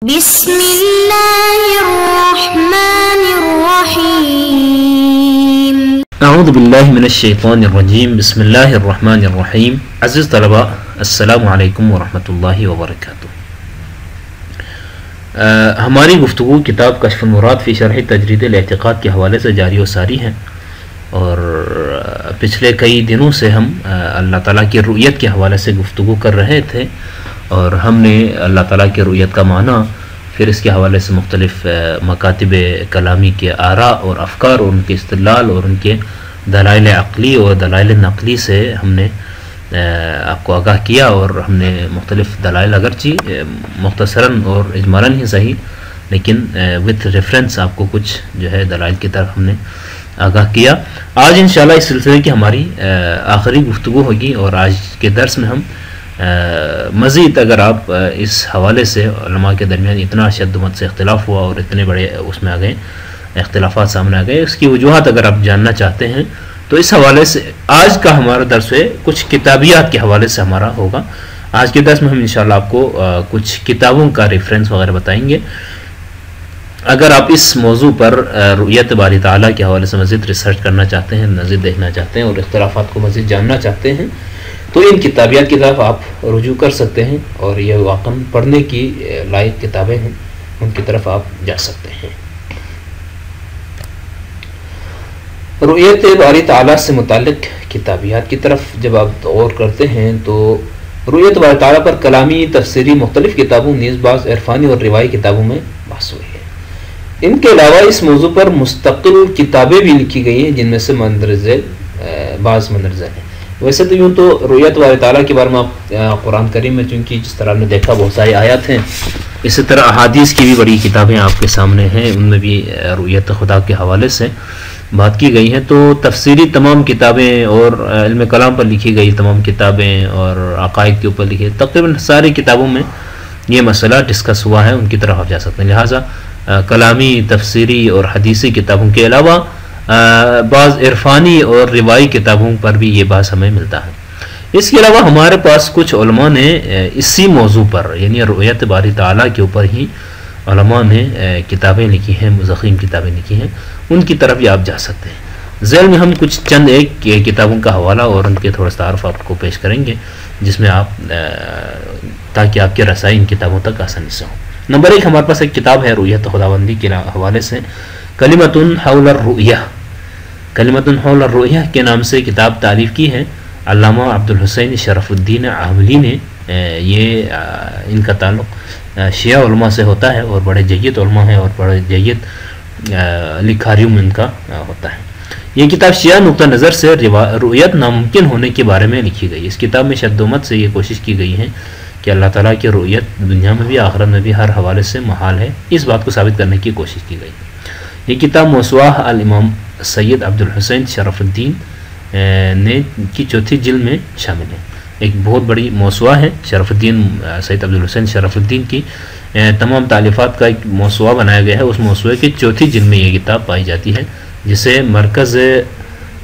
بسم اللہ الرحمن الرحیم اعوذ باللہ من الشیطان الرجیم بسم اللہ الرحمن الرحیم عزیز طلباء السلام علیکم ورحمۃ اللہ وبرکاتہ۔ ہماری گفتگو کتاب کشف المراد فی شرح تجرید الاعتقاد کے حوالے سے جاری و ساری ہے، اور پچھلے کئی دنوں سے ہم اللہ تعالیٰ کی رؤیت کے حوالے سے گفتگو کر رہے تھے، اور ہم نے اللہ تعالیٰ کی رؤیت کا معنی، پھر اس کے حوالے سے مختلف مکاتب کلامی کے آراء اور افکار اور ان کے استدلال اور ان کے دلائل عقلی اور دلائل نقلی سے ہم نے آپ کو آگاہ کیا، اور ہم نے مختلف دلائل اگرچہ مختصراً اور اجمالاً ہی صحیح لیکن وتھ ریفرنس آپ کو کچھ جو ہے دلائل کی طرف ہم نے آگاہ کیا۔ آج انشاءاللہ اس سلسلے کی ہماری آخری گفتگو ہوگی، اور آج کے درس میں ہم مزید اگر آپ اس حوالے سے علماء کے درمیان اتنا شدت سے اختلاف ہوا اور اتنے بڑے اس میں آ گئے اختلافات سامنے آ گئے، اس کی وجوہات اگر آپ جاننا چاہتے ہیں تو اس حوالے سے آج کا ہمارا درس ہے کچھ کتابیات کے حوالے سے ہمارا ہوگا۔ آج کے درس میں ہم انشاءاللہ آپ کو کچھ کتابوں کا ریفرنس وغیرہ بتائیں گے۔ اگر آپ اس موضوع پر رؤیت باری تعالیٰ کے حوالے سے مزید ریسرچ کرنا چاہتے ہیں، مزید دیکھنا چاہتے ہیں اور اختلافات کو مزید جاننا چاہتے ہیں تو ان کتابیات کی طرف آپ رجوع کر سکتے ہیں، اور یہ واقعاً پڑھنے کی لائق کتابیں ہیں، ان کی طرف آپ جا سکتے ہیں۔ رؤیت باری تعالیٰ سے متعلق کتابیات کی طرف جب آپ غور کرتے ہیں تو رؤیت باری تعالیٰ پر کلامی تفسیری مختلف کتابوں نیز بعض عرفانی اور روایی کتابوں میں بحث ہوئی ہے۔ ان کے علاوہ اس موضوع پر مستقل کتابیں بھی لکھی گئی ہیں، جن میں سے بعض مندرجہ ہیں۔ ویسے تو یوں تو رؤیت باری تعالیٰ کے بارے میں آپ قرآن کریم میں چونکہ جس طرح ہم نے دیکھا بہت ساری آیات ہیں، اسی طرح احادیث کی بھی بڑی کتابیں آپ کے سامنے ہیں، ان میں بھی رؤیت خدا کے حوالے سے بات کی گئی ہیں۔ تو تفسیری تمام کتابیں اور علم کلام پر لکھی گئی تمام کتابیں اور عقائد کے اوپر لکھی تقریباً ساری کتابوں میں یہ مسئلہ ڈسکس ہوا ہے، ان کی طرف آپ جا سکتے ہیں۔ لہٰذا کلامی تفسیری اور حدیثی کتابوں کے علاوہ بعض عرفانی اور روایی کتابوں پر بھی یہ بحث ہمیں ملتا ہے۔ اس کے علاوہ ہمارے پاس کچھ علماء نے اسی موضوع پر یعنی رؤیت باری تعالیٰ کے اوپر ہی علماء نے کتابیں لکھی ہیں، مضخیم کتابیں لکھی ہیں، ان کی طرف بھی آپ جا سکتے ہیں۔ ذیل میں ہم کچھ چند ایک کتابوں کا حوالہ اور ان کے تھوڑا سا تعارف آپ کو پیش کریں گے، جس میں آپ تاکہ آپ کے رسائی ان کتابوں تک آسانی سے ہوں۔ نمبر 1 ہمارے پاس ایک کتاب ہے رؤیت خداوندی کے حوالے سے، کلمۃ حول الرؤیہ۔ کلمۃ حول الرؤیہ کے نام سے کتاب تعلیف کی ہے علامہ عبدالحسین شرف الدین عاملی نے۔ یہ ان کا تعلق شیعہ علماء سے ہوتا ہے، اور بڑے جید علماء ہیں اور بڑے جید لکھاریوں میں ان کا ہوتا ہے۔ یہ کتاب شیعہ نقطہ نظر سے رؤیت ناممکن ہونے کے بارے میں لکھی گئی۔ اس کتاب میں شد و مت سے یہ کوشش کی گئی ہے کہ اللہ تعالیٰ کی رؤیت دنیا میں بھی آخرت میں بھی ہر حوالے سے محال ہے، اس بات کو ثابت کرنے کی کوشش کی گئی۔ یہ کتاب موسوعہ الامام سید عبدالحسین شرف الدین نے کی چوتھی جلد میں شامل ہے۔ ایک بہت بڑی موسوعہ ہے شرف الدین سید عبدالحسین شرف الدین کی تمام تالیفات کا ایک موسوعہ بنایا گیا ہے۔ اس موسوعے کی چوتھی جلد میں یہ کتاب پائی جاتی ہے، جسے مرکز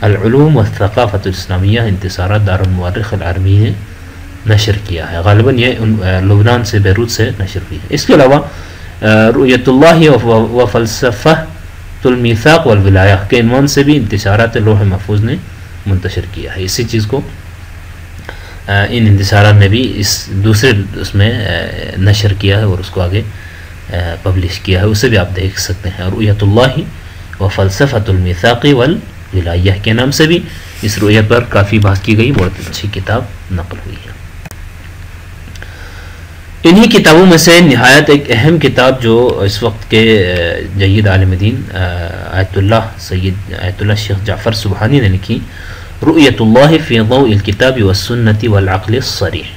العلوم والثقافت الاسلامیہ انتصارات دار المؤرخ العربی نے نشر کیا ہے۔ غالباً یہ لبنان سے بیروت سے نشر ہوئی ہے۔ اس کے علاوہ رؤیت اللہ و فلسفہ المیثاق والولایہ کے عنوان سے بھی انتشارات لوح محفوظ نے منتشر کیا ہے۔ اسی چیز کو ان انتشارات نے بھی اس دوسرے اس میں نشر کیا ہے اور اس کو آگے پبلش کیا ہے، اسے بھی آپ دیکھ سکتے ہیں۔ رؤیت اللہ و فلسفۃ المیثاق والولایہ کے نام سے بھی اس رؤیت پر کافی بحث کی گئی، بہت اچھی کتاب نقل ہوئی ہے۔ انہی کتابوں میں سے نہایت ایک اہم کتاب جو اس وقت کے جید عالم دین آیت اللہ شیخ جعفر سبحانی نے لکھی، رؤیت اللہ فی ضوء الکتاب والسنت والعقل الصریح۔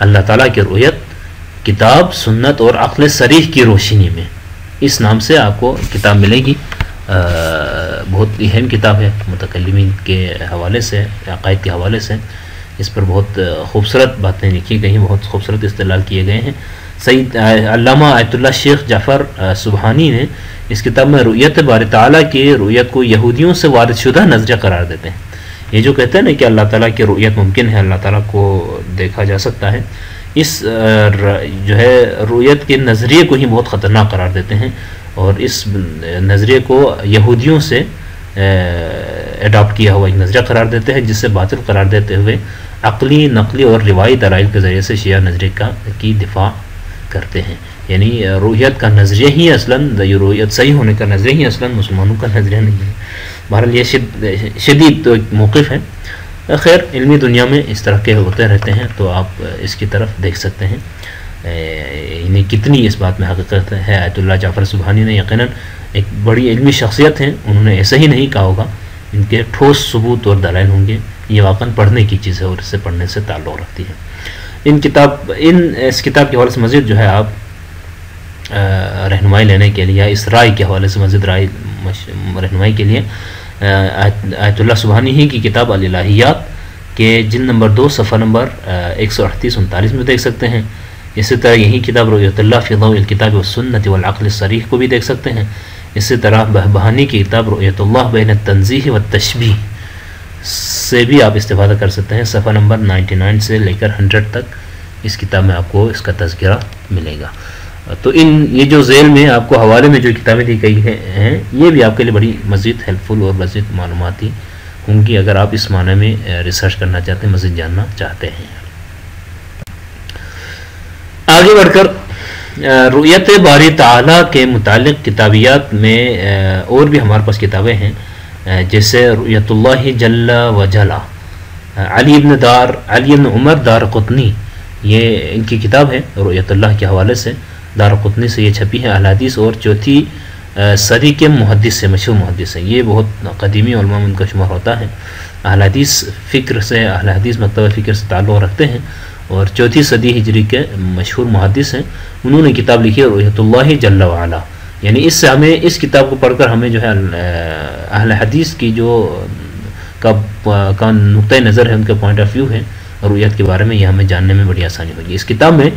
اللہ تعالیٰ کی رؤیت کتاب، سنت اور عقل صریح کی روشنی میں، اس نام سے آپ کو کتاب ملے گی۔ بہت اہم کتاب ہے متکلمین کے حوالے سے، عقائد کے حوالے سے، اس پر بہت خوبصورت باتیں لکھی گئی ہیں، بہت خوبصورت استدلال کیے گئے ہیں۔ سید علامہ آیت اللہ شیخ جعفر سبحانی نے اس کتاب میں رؤیت باری تعالیٰ کی رؤیت کو یہودیوں سے وارد شدہ نظریہ قرار دیتے ہیں۔ یہ جو کہتے ہیں نا کہ اللہ تعالیٰ کی رؤیت ممکن ہے، اللہ تعالیٰ کو دیکھا جا سکتا ہے، اس جو ہے رؤیت کے نظریے کو ہی بہت خطرناک قرار دیتے ہیں، اور اس نظریے کو یہودیوں سے اڈاپٹ کیا ہوا ایک نظریہ قرار دیتے ہیں، جس سے باطل قرار دیتے ہوئے عقلی، نقلی اور روایی دلائل کے ذریعے سے شیعہ نظریے کی دفاع کرتے ہیں. یعنی رؤیت کا نظریہ ہی اصلاً، رؤیت صحیح ہونے کا نظریہ ہی اصلاً مسلمانوں کا نظریہ نہیں ہے. بہرحال یہ شدید تو ایک موقف ہے. خیر، علمی دنیا میں اس طرح کے ہوتے رہتے ہیں، تو آپ اس کی طرف دیکھ سکتے ہیں یعنی کتنی اس بات میں حقیقت ہے. آیت اللہ جعفر سبحانی نے یقیناً ایک بڑی علمی شخصیت ہیں، انہوں نے ایسا ہی نہیں کہا ہوگا، ان کے ٹھوس ثبوت اور دلائل ہوں گے. یہ واقعاً پڑھنے کی چیز ہے اور اس سے پڑھنے سے تعلق رکھتی ہے. اس کتاب کے حوالے سے مزید جو ہے آپ رہنمائی لینے کے لیے، یا اس رائے کے حوالے سے مزید رہنمائی کے لیے آیت اللہ سبحانی ہی کی کتاب الالہیات کے جلد نمبر 2 صفحہ نمبر 138-39 میں دیکھ سکتے ہیں. اسی طرح یہی کتاب رؤیت اللہ فی ضوء الکتاب والسنۃ والعقل الصریح کو بھی دیکھ سکتے ہیں. اسی طرح بہبہانی کی کتاب رؤیت اللہ بین التنزیہ والتشبیہ سے بھی آپ استفادہ کر سکتے ہیں. صفحہ نمبر 99 سے لے کر 100 تک اس کتاب میں آپ کو اس کا تذکرہ ملے گا. تو یہ جو ذیل میں آپ کو حوالے میں جو کتابیں دی گئی ہیں، یہ بھی آپ کے لیے بڑی مزید ہیلپ فل اور مزید معلوماتی ہوں گی اگر آپ اس معنی میں ریسرچ کرنا چاہتے ہیں، مزید جاننا چاہتے ہیں. آگے بڑھ کر رؤیت باری تعالیٰ کے متعلق کتابیات میں اور بھی ہمارے پاس کتابیں ہیں، جیسے رؤیت اللہ جل و جلا، علی بن عمر دار قطنی، یہ ان کی کتاب ہے رؤیت اللہ کے حوالے سے. دار قطنی سے یہ چھپی ہے. اہل حدیث اور 4 صدی کے محدث سے، مشہور محدث ہیں. یہ بہت قدیمی علماء میں ان کا شمار ہوتا ہے. اہل حدیث فکر سے، اہل حدیث مکتبہ فکر سے تعلق رکھتے ہیں اور 4 صدی ہجری کے مشہور محدث ہیں. انہوں نے کتاب لکھی ہے رؤیت اللہ جل وعلا. یعنی اس سے ہمیں اس کتاب کو پڑھ کر ہمیں جو ہے اہل حدیث کی جو کا نقطۂ نظر ہے، ان کا پوائنٹ آف ویو ہے رؤیت کے بارے میں، یہ ہمیں جاننے میں بڑی آسانی ہوگی. اس کتاب میں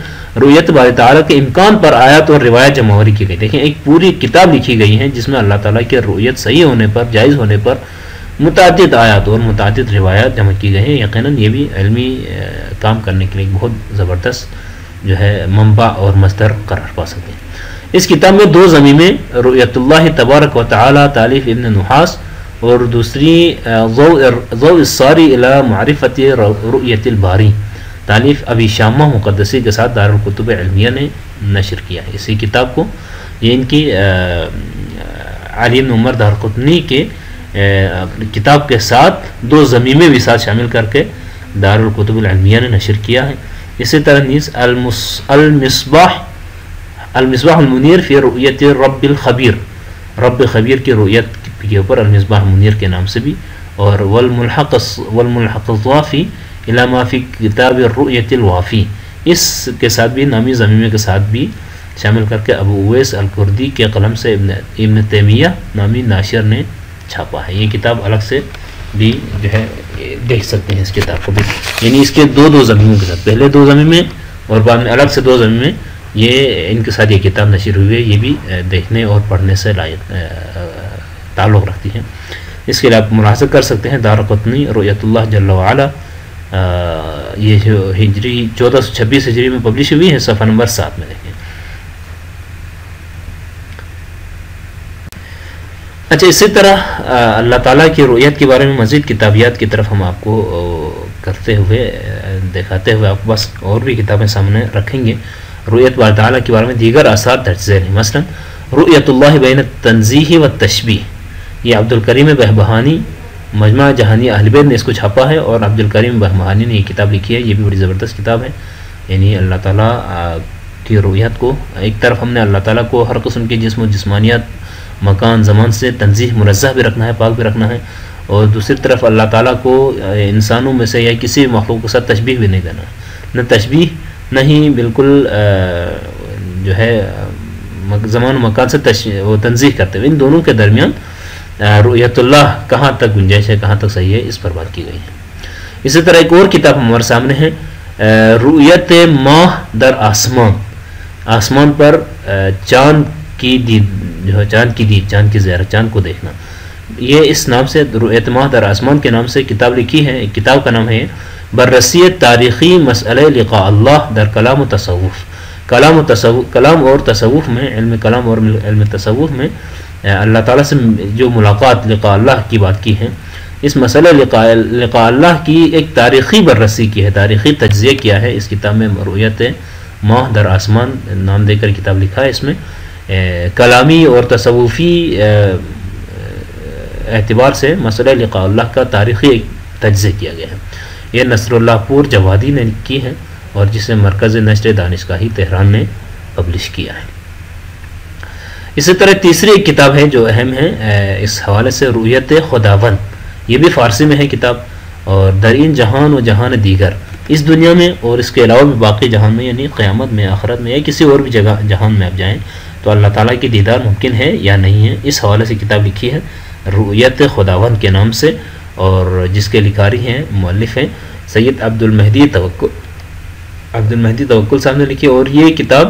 رؤیت باری تعالیٰ کے امکان پر آیات اور روایت جمعوری کی گئی. دیکھیں، ایک پوری کتاب لکھی گئی ہے جس میں اللہ تعالیٰ کے رؤیت صحیح ہونے پر، جائز ہونے پر متعدد آیات اور متعدد روایات جمع کی گئی ہیں. یقیناً یہ بھی علمی کام کرنے کے لیے بہت زبردست جو ہے منبع اور مصدر قرار پا سکتے ہیں. اس کتاب میں 2 ضمیمیں، رؤیت اللہ تبارک و تعالیٰ تالیف ابن نحاس، اور دوسری ضوء الساری الی معرفت رؤیت الباری تالیف ابی شامہ مقدسی کے ساتھ دارالکتب علمیہ نے نشر کیا ہے. اسی کتاب کو یہ ان کی علی بن عمر دار قطنی کے کتاب کے ساتھ 2 ضمیمیں بھی ساتھ شامل کر کے دارالکتب العلمیہ نے نشر کیا ہے. اسی طرح نیز المصباح المنیر فی رؤیت رب الخبیر، رب خبیر کی رؤیت کے اوپر المصباح منیر کے نام سے بھی، اور والملحق الضافی الی ما فی کتاب الرؤیت الوافی، اس کے ساتھ بھی نامی ضمیمے کے ساتھ بھی شامل کر کے ابو اویس الکردی کے قلم سے ابن تیمیہ نامی ناشر نے چھاپا ہے. یہ کتاب الگ سے بھی جو ہے دیکھ سکتے ہیں اس کتاب کو بھی. یعنی اس کے 2 ضمیموں کے ساتھ، پہلے 2 ضمیمے اور بعد میں الگ سے 2 ضمیمے، یہ ان کے ساتھ یہ کتاب نشر ہوئی ہے. یہ بھی دیکھنے اور پڑھنے سے لائق تعلق رکھتی ہے. اس کے لیے آپ ملاحظہ کر سکتے ہیں دارقطنی رؤیت اللہ جل وعلا، یہ جو ہجری 1426 ہجری میں پبلش ہوئی ہے، صفحہ نمبر 7 میں دیکھیں. اچھا، اسی طرح اللہ تعالیٰ کی رؤیت کے بارے میں مزید کتابیات کی طرف ہم آپ کو کرتے ہوئے دکھاتے ہوئے آپ بس اور بھی کتابیں سامنے رکھیں گے. رؤیت اللہ تعالیٰ کے بارے میں دیگر آثار درج ذیل ہیں. مثلا رؤیت اللہ بین التنزیہ والتشبیہ، یہ عبد الکریم بہبہانی مجمع جہانی اہل بیت نے اس کو چھاپا ہے، اور عبد الکریم بہبہانی نے یہ کتاب لکھی ہے. یہ بھی بڑی زبردست کتاب ہے. یعنی اللہ تعالیٰ کی رؤیت کو، ایک طرف ہم نے اللہ تعالیٰ کو ہر قسم کے جسم و جسمانیات، مکان زمان سے تنزیہ منزہ بھی رکھنا ہے، پاک بھی رکھنا ہے، اور دوسری طرف اللہ تعالیٰ کو انسانوں میں سے یا کسی مخلوق کے ساتھ تشبیہ بھی نہیں دینا، نہ تشبیہ نہیں، بالکل جو ہے زمان و مکان سے وہ تنزیہ کرتے ہوئے ان دونوں کے درمیان رؤیت اللہ کہاں تک گنجائش ہے، کہاں تک صحیح ہے، اس پر بات کی گئی ہے. اسی طرح ایک اور کتاب ہمارے سامنے ہے، رؤیت ماہ در آسمان، آسمان پر چاند کی دید، جو ہے چاند کی دید، چاند کی زیارت، چاند کو دیکھنا. یہ اس نام سے رؤیت ماہ در آسمان کے نام سے کتاب لکھی ہے. ایک کتاب کا نام ہے بررسی تاریخی مسئلہ لقاء اللہ در کلام و تصوف. کلام اور تصوف میں، علم کلام اور علم تصوف میں اللہ تعالیٰ سے جو ملاقات لقاء اللہ کی بات کی ہے، اس مسئلہ لقاء اللہ کی ایک تاریخی بررسی کی ہے، تاریخی تجزیہ کیا ہے. اس کتاب میں رؤیت ماہ در آسمان نام دے کر کتاب لکھا ہے. اس میں کلامی اور تصوفی اعتبار سے مسئلہ لقاء اللہ کا تاریخی تجزیہ کیا گیا ہے. یہ نصر اللہ پور جوادی نے کی ہے اور جسے مرکز نشر دانشگاہی تہران نے پبلش کیا ہے. اسی طرح تیسری ایک کتاب ہے جو اہم ہے اس حوالے سے، رؤیت خداوند. یہ بھی فارسی میں ہے کتاب، اور درین جہان و جہان دیگر، اس دنیا میں اور اس کے علاوہ بھی باقی جہان میں، یعنی قیامت میں، آخرت میں، یا کسی اور بھی جگہ جہان میں آپ جائیں تو اللہ تعالیٰ کی دیدار ممکن ہے یا نہیں ہے. اس حوالے سے کتاب لکھی ہے رؤیت خداوند کے نام سے، اور جس کے لکھاری ہیں مؤلف ہیں سید عبد المہدی توکل صاحب نے لکھی. اور یہ کتاب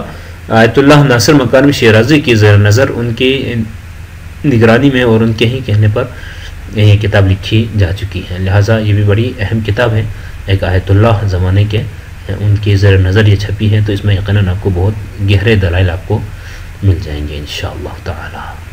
آیت اللہ ناصر مکارمی شیرازی کی زیر نظر ان کی نگرانی میں اور ان کے ہی کہنے پر یہ کتاب لکھی جا چکی ہے. لہٰذا یہ بھی بڑی اہم کتاب ہے، ایک آیت اللہ زمانے کے ان کی زیر نظر یہ چھپی ہے، تو اس میں یقیناً آپ کو بہت گہرے دلائل آپ کو مل جائیں گے انشاءاللہ تعالی.